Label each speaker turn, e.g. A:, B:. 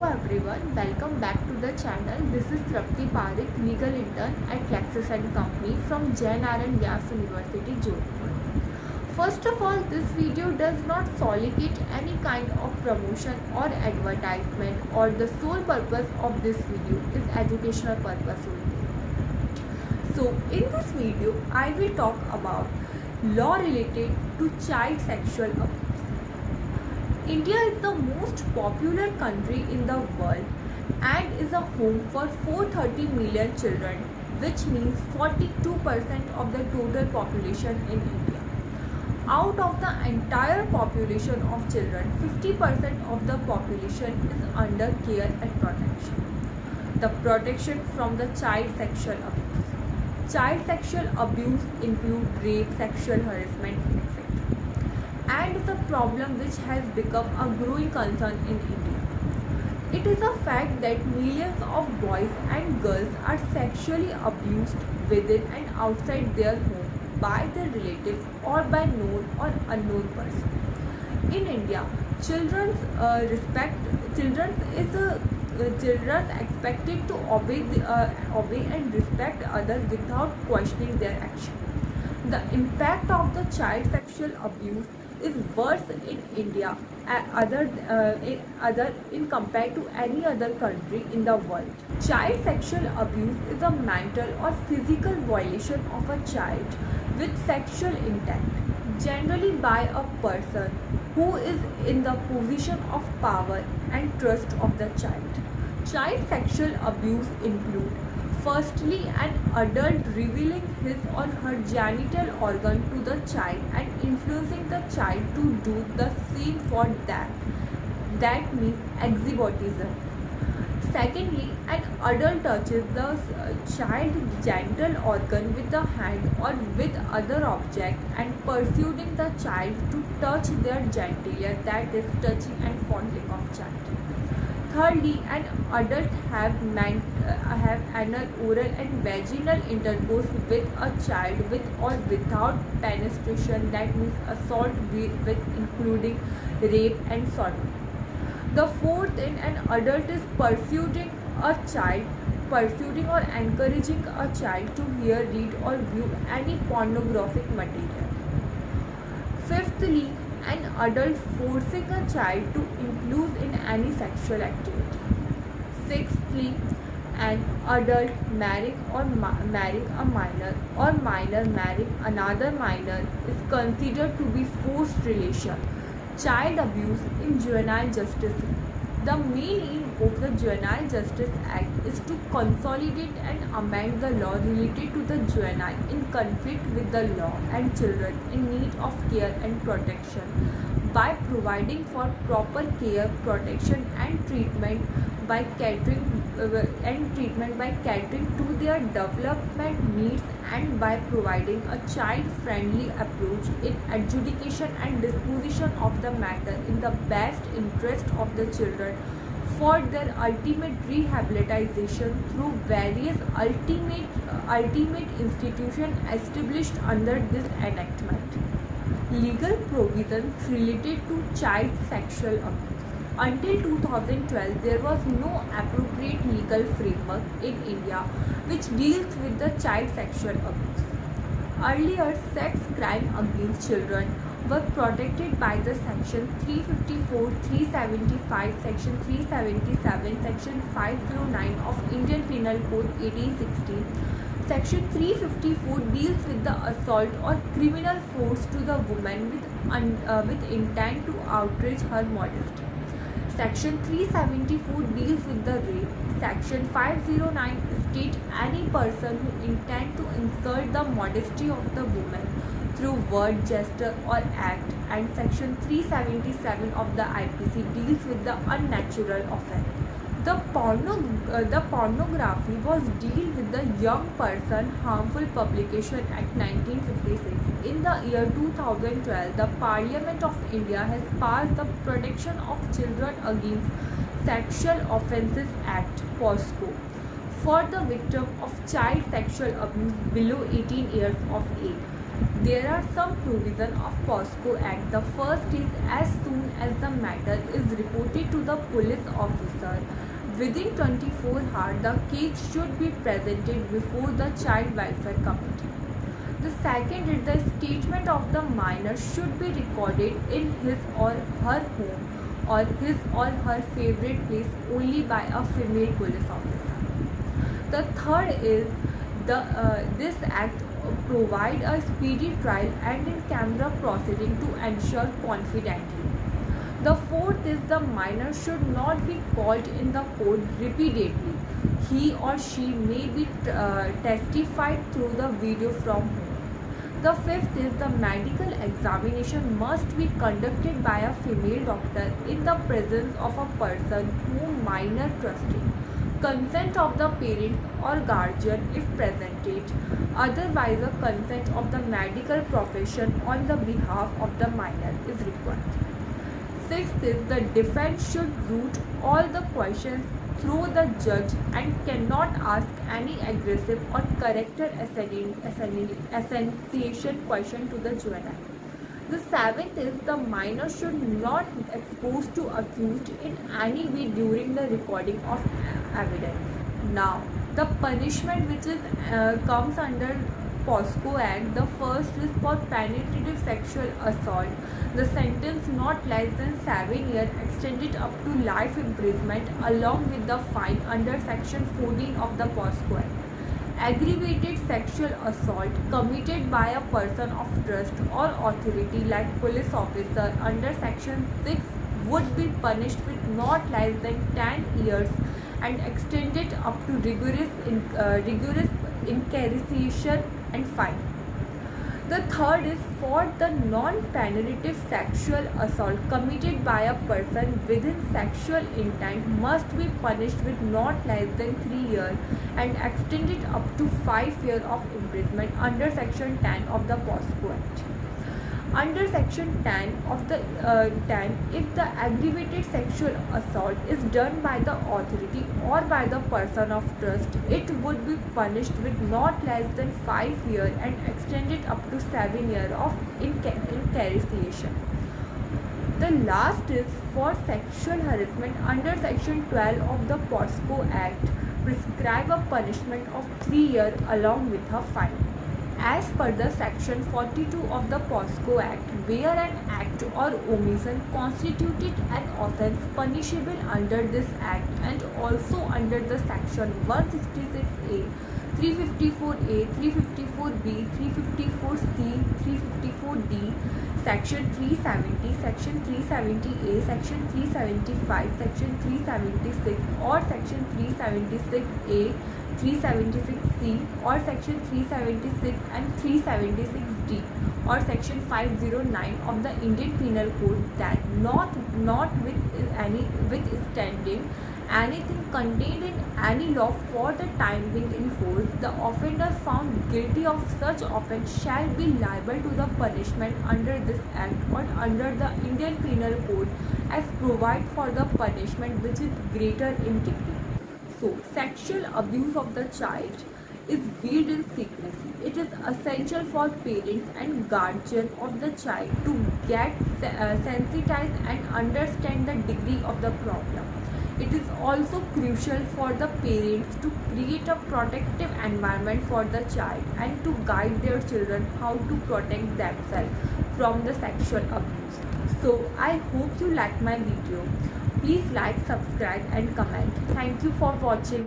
A: Everyone, welcome back to the channel. This is Trapti Parik, legal intern at Lexis and Company from Jain Aaron Vyas University, Jodhpur. First of all, this video does not solicit any kind of promotion or advertisement, or the sole purpose of this video is educational purpose only. So, in this video, I will talk about law related to child sexual abuse. India is the most popular country in the world and is a home for 430 million children, which means 42% of the total population in India. Out of the entire population of children, 50% of the population is under care and protection. The protection from the child sexual abuse. Child sexual abuse include rape, sexual harassment, etc. And is a problem which has become a growing concern in India. It is a fact that millions of boys and girls are sexually abused within and outside their home by their relatives or by known or unknown person. In India, children children expected to obey and respect others without questioning their action. The impact of the child sexual abuse is worse in India in compared to any other country in the world. Child sexual abuse is a mental or physical violation of a child with sexual intent, generally by a person who is in the position of power and trust of the child. Child sexual abuse include firstly, an adult revealing his or her genital organ to the child and influencing the child to do the same for that. That means exhibitionism. Secondly, an adult touches the child's genital organ with the hand or with other object and persuading the child to touch their genitalia, that is touching and fondling of child. Thirdly, an adult have anal, oral and vaginal intercourse with a child with or without penetration, that means assault with including rape and sodomy. The fourth in an adult is pursuing or encouraging a child to hear, read or view any pornographic material. Fifthly, an adult forcing a child to include in any sexual activity. Sixthly, an adult marrying a minor or minor marrying another minor is considered to be forced relation. Child abuse in juvenile justice. The main aim of the Juvenile Justice Act is to consolidate and amend the law related to the juvenile in conflict with the law and children in need of care and protection by providing for proper care, protection and treatment by catering to their development needs and by providing a child-friendly approach in adjudication and disposition of the matter in the best interest of the children for their ultimate rehabilitation through various ultimate institutions established under this enactment. Legal provisions related to child sexual abuse. Until 2012, there was no appropriate legal framework in India which deals with the child sexual abuse. Earlier, sex crime against children were protected by the Section 354, 375, Section 377, Section 509 of Indian Penal Code 1860. Section 354 deals with the assault or criminal force to the woman with intent to outrage her modesty. Section 374 deals with the rape. Section 509 states any person who intends to insult the modesty of the woman through word, gesture or act, and Section 377 of the IPC deals with the unnatural offence. The pornography was deal with the young person harmful publication Act 1956. In the year 2012, the Parliament of India has passed the Protection of Children Against Sexual Offences Act (POSCO) for the victim of child sexual abuse below 18 years of age. There are some provisions of POSCO Act. The first is as soon as the matter is reported to the police officer, Within 24 hours, the case should be presented before the Child Welfare Committee. The second is the statement of the minor should be recorded in his or her home or his or her favorite place only by a female police officer. The third is this act provide a speedy trial and in camera proceeding to ensure confidently. The fourth is the minor should not be called in the court repeatedly. He or she may be testified through the video from home. The fifth is the medical examination must be conducted by a female doctor in the presence of a person whom minor trusted. Consent of the parents or guardian if presented. Otherwise, a consent of the medical profession on the behalf of the minor is required. Sixth is the defense should root all the questions through the judge and cannot ask any aggressive or character assassination question to the juvenile. The seventh is the minor should not expose to accused in any way during the recording of evidence. Now, the punishment which is comes under POSCO Act, the first is for penetrative sexual assault. The sentence not less than 7 years extended up to life imprisonment along with the fine under section 14 of the POSCO Act. Aggravated sexual assault committed by a person of trust or authority like police officer under section 6 would be punished with not less than 10 years and extended up to rigorous incarceration and fine. The third is for the non-penetrative sexual assault committed by a person within sexual intent must be punished with not less than 3 years and extended up to 5 years of imprisonment under section 10 of the POSCO Act. Under section 10 of the 10, if the aggravated sexual assault is done by the authority or by the person of trust, it would be punished with not less than 5 years and extended up to 7 years of incarceration. The last is for sexual harassment under section 12 of the POSCO Act, prescribe a punishment of 3 years along with a fine. As per the section 42 of the POSCO Act, where an act or omission constituted an offence punishable under this act and also under the section 166A, 354A, 354B, 354C, 354D, section 370, section 370A, section 375, section 376 or section 376A, 376C or section 376 and 376D or section 509 of the Indian Penal Code that not withstanding anything contained in any law for the time being enforced, the offender found guilty of such offence shall be liable to the punishment under this act or under the Indian Penal Code as provide for the punishment which is greater in degree. So, sexual abuse of the child is veiled in secrecy. It is essential for parents and guardians of the child to get sensitized and understand the degree of the problem. It is also crucial for the parents to create a protective environment for the child and to guide their children how to protect themselves from the sexual abuse. So, I hope you like my video. Please like, subscribe and comment. Thank you for watching.